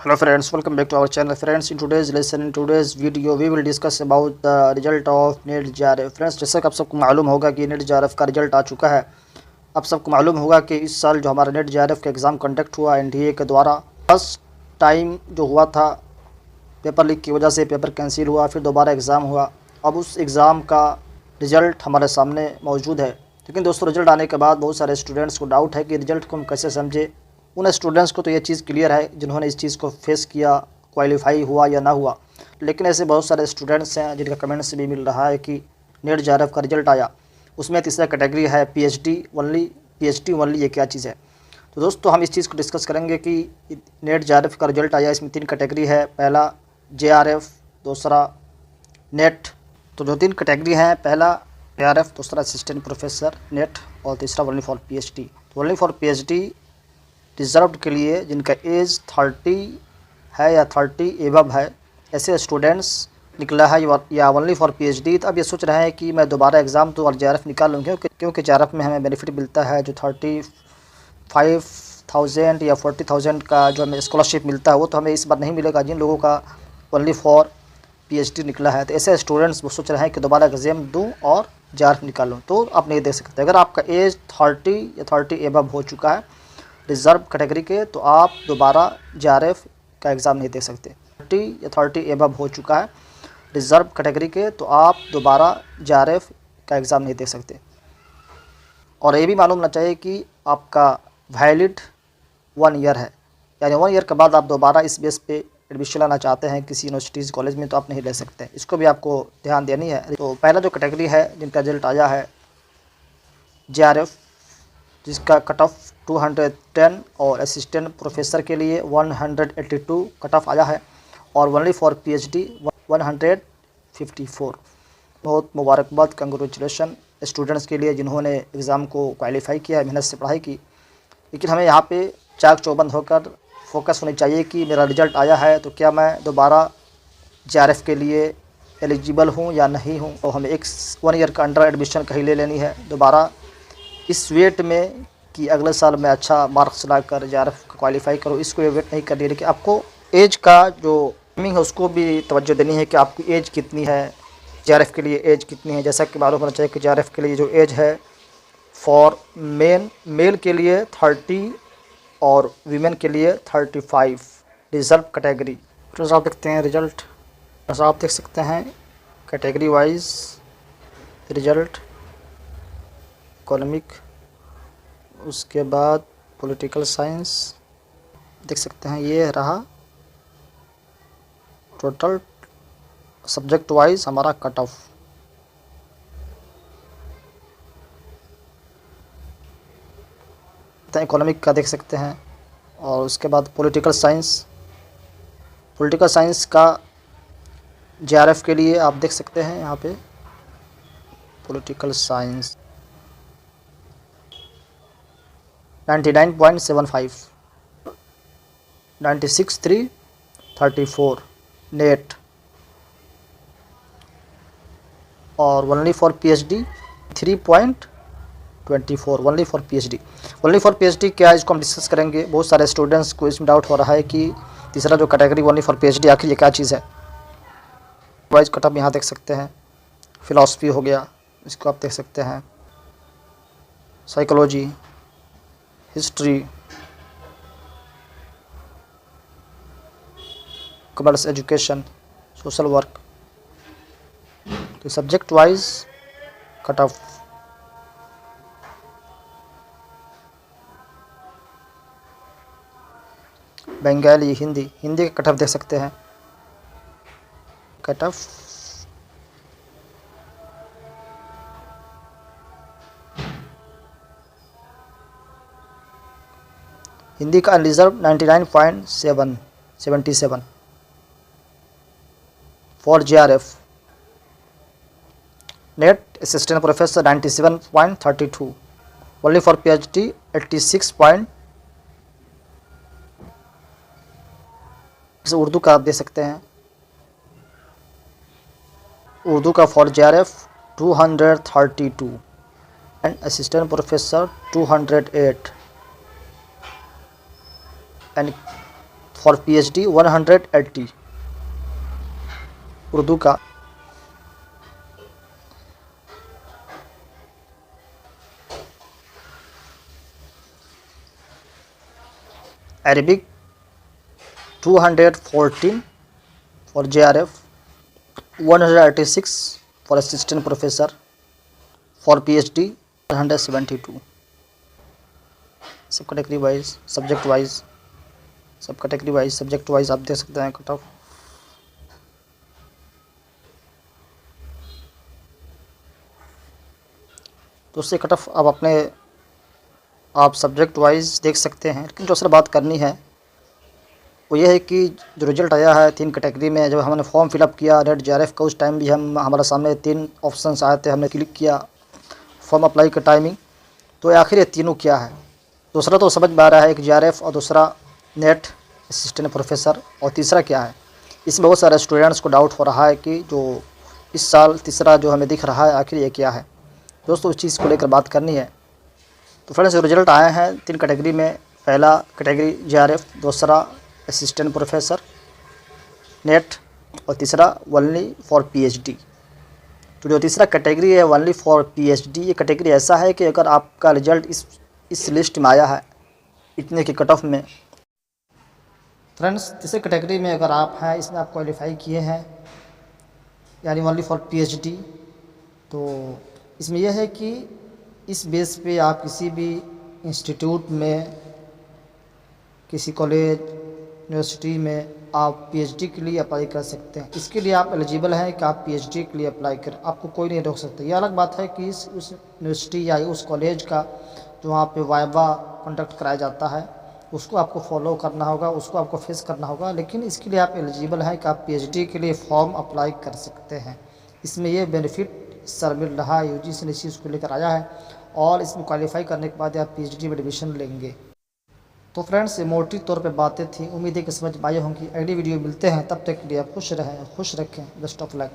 Hello friends, welcome back to our channel. Friends, in today's lesson, in today's video, we will discuss about the result of NET JRF. Friends, जैसा कि आप सबको मालूम होगा कि NET JRF का result आ चुका है। आप सबको मालूम होगा कि इस साल जो हमारा NET JRF का एग्ज़ाम कंडक्ट हुआ NDA के द्वारा, फर्स्ट टाइम जो हुआ था पेपर लीक की वजह से पेपर कैंसिल हुआ, फिर दोबारा एग्ज़ाम हुआ। अब उस एग्ज़ाम का रिज़ल्ट हमारे सामने मौजूद है। लेकिन दोस्तों, रिज़ल्ट आने के बाद बहुत सारे स्टूडेंट्स को डाउट है कि रिज़ल्ट को हम कैसे समझे। उन स्टूडेंट्स को तो ये चीज़ क्लियर है जिन्होंने इस चीज़ को फेस किया, क्वालिफाई हुआ या ना हुआ। लेकिन ऐसे बहुत सारे स्टूडेंट्स हैं जिनका कमेंट्स भी मिल रहा है कि नेट JRF का रिज़ल्ट आया, उसमें तीसरा कैटेगरी है PhD ओनली, ये क्या चीज़ है। तो दोस्तों, हम इस चीज़ को डिस्कस करेंगे कि नेट JRF का रिज़ल्ट आया, इसमें 3 कैटेगरी है। पहला JRF, दूसरा नेट। तो जो 3 कैटेगरी हैं, पहला JRF, दूसरा असिस्टेंट प्रोफेसर नेट और तीसरा ओनली फॉर PhD। तो ओनली फॉर PhD रिजर्व्ड के लिए जिनका एज 30 है या 30 एबव है, ऐसे स्टूडेंट्स निकला है या ओनली फॉर PhD। तो अब ये सोच रहे हैं कि मैं दोबारा एग्ज़ाम तो और JRF निकाल लूँ, क्योंकि JRF में हमें बेनिफिट मिलता है। जो 35,000 या 40,000 का जो हमें स्कॉलरशिप मिलता है, वो तो हमें इस बार नहीं मिलेगा जिन लोगों का ओनली फॉर PhD निकला है। तो ऐसे स्टूडेंट्स वो सोच रहे हैं कि दोबारा एग्ज़ाम दूँ और JRF निकाल लूँ। तो आप नहीं देख सकते। अगर आपका एज 30 या 30 एबव हो चुका है रिज़र्व कैटेगरी के, तो आप दोबारा JRF का एग्ज़ाम नहीं दे सकते। 30 या 30 एबव हो चुका है रिज़र्व कैटेगरी के, तो आप दोबारा JRF का एग्ज़ाम नहीं दे सकते। और ये भी मालूम होना चाहिए कि आपका वैलिड 1 ईयर है, यानी 1 ईयर के बाद आप दोबारा इस बेस पे एडमिशन लेना चाहते हैं किसी यूनिवर्सिटीज़ कॉलेज में, तो आप नहीं ले सकते। इसको भी आपको ध्यान देनी है। तो पहला जो कैटेगरी है जिनका रिजल्ट आया है JRF, जिसका कट ऑफ 210 और असिस्टेंट प्रोफेसर के लिए 182 कट ऑफ आया है, और ओनली फॉर PhD 154। बहुत मुबारकबाद, कंग्रेचुलेशन स्टूडेंट्स के लिए जिन्होंने एग्ज़ाम को क्वालिफाई किया, मेहनत से पढ़ाई की। लेकिन हमें यहाँ पे चाक चौबंद होकर फोकस होनी चाहिए कि मेरा रिज़ल्ट आया है तो क्या मैं दोबारा JRF के लिए एलिजिबल हूँ या नहीं हूँ। और हमें 1 ईयर का अंडर एडमिशन कहीं ले लेनी है दोबारा, इस वेट में कि अगले साल मैं अच्छा मार्क्स लाकर JRF का क्वालिफाई करूँ। इसको वेट नहीं करनी है। लेकिन आपको एज का जो टाइमिंग है उसको भी तवज्जो देनी है कि आपकी एज कितनी है, JRF के लिए एज कितनी है। जैसा कि मालूम होना चाहिए कि JRF के लिए जो एज है फॉर मेल के लिए 30 और वीमेन के लिए 35 रिजर्व कैटेगरी। फिर आप देखते हैं रिजल्ट, जैसा आप देख सकते हैं कैटेगरी वाइज रिजल्ट। इकोनॉमिक, उसके बाद पॉलिटिकल साइंस, देख सकते हैं ये रहा टोटल सब्जेक्ट वाइज हमारा कट ऑफ। इकोनॉमिक का देख सकते हैं, और उसके बाद पॉलिटिकल साइंस का JRF के लिए आप देख सकते हैं यहाँ पे पॉलिटिकल साइंस 99.75, 96,334 नेट, और only for PhD 3.24 only for PhD। Only for PhD क्या है, इसको हम डिस्कस करेंगे। बहुत सारे स्टूडेंट्स को इसमें डाउट हो रहा है कि तीसरा जो कैटेगरी ओनली फॉर PhD आखिर ये क्या चीज़ है। वाइज कट ऑफ यहाँ देख सकते हैं। फिलॉसफी हो गया, इसको आप देख सकते हैं। Psychology, history, commerce, education, social work. तो subject wise cut off. Bengali, Hindi का कट ऑफ देख सकते हैं। कट ऑफ हिंदी का unreserved 99.77 for JRF। NET assistant professor 97.32, only for PhD 86 point. Urdu का आप दे सकते हैं, उर्दू का for JRF 232 and assistant professor 208 and for PhD 180। Urdu का Arabic 214 for JRF, 186 for assistant professor, for PhD 172। सब कैटेगरी वाइज, सब्जेक्ट वाइज, सब कैटेगरी वाइज, सब्जेक्ट वाइज आप देख सकते हैं कट ऑफ। तो उससे कट ऑफ आप सब्जेक्ट वाइज देख सकते हैं। लेकिन जो असल बात करनी है वो ये है कि जो रिज़ल्ट आया है 3 कैटेगरी में, जब हमने फॉर्म फिलअप किया नेट JRF का, उस टाइम भी हमारे सामने 3 ऑप्शंस आए थे, हमने क्लिक किया फॉर्म अप्लाई का टाइमिंग, तो आखिर ये तीनों क्या है। दूसरा तो समझ में आ रहा है, एक JRF और दूसरा नेट असिस्टेंट प्रोफेसर, और तीसरा क्या है। इसमें बहुत सारे स्टूडेंट्स को डाउट हो रहा है कि जो इस साल तीसरा जो हमें दिख रहा है आखिर ये क्या है। दोस्तों, इस चीज़ को लेकर बात करनी है। तो फ्रेंड्स, जो रिज़ल्ट आए हैं 3 कैटेगरी में, पहला कैटेगरी JRF, दूसरा असिस्टेंट प्रोफेसर नेट, और तीसरा ओनली फॉर PhD। तो जो तीसरा कैटेगरी है ओनली फॉर PhD, ये कैटेगरी ऐसा है कि अगर आपका रिज़ल्ट इस लिस्ट में आया है इतने के कट ऑफ में, फ्रेंड्स तीसरे कैटेगरी में अगर आप हैं, इसमें आप क्वालिफाई किए हैं यानी ओनली फॉर PhD, तो इसमें यह है कि इस बेस पे आप किसी भी इंस्टीट्यूट में, किसी कॉलेज यूनिवर्सिटी में आप PhD के लिए अप्लाई कर सकते हैं। इसके लिए आप एलिजिबल हैं कि आप PhD के लिए अप्लाई करें, आपको कोई नहीं रोक सकता। ये अलग बात है कि उस यूनिवर्सिटी या उस कॉलेज का जो वहाँ पे वाइवा कंडक्ट कराया जाता है उसको आपको फॉलो करना होगा, उसको आपको फेस करना होगा। लेकिन इसके लिए आप एलिजिबल हैं कि आप PhD के लिए फॉर्म अप्लाई कर सकते हैं। इसमें ये बेनिफिट सर मिल रहा है, UGC ने इस चीज़ को लेकर आया है, और इसमें क्वालिफाई करने के बाद आप PhD में एडमिशन लेंगे। तो फ्रेंड्स, ये मोटी तौर पे बातें थी, उम्मीद है कि समझ में आई होंगी। अगली वीडियो मिलते हैं, तब तक के लिए आप खुश रहें, खुश रखें। Best of luck.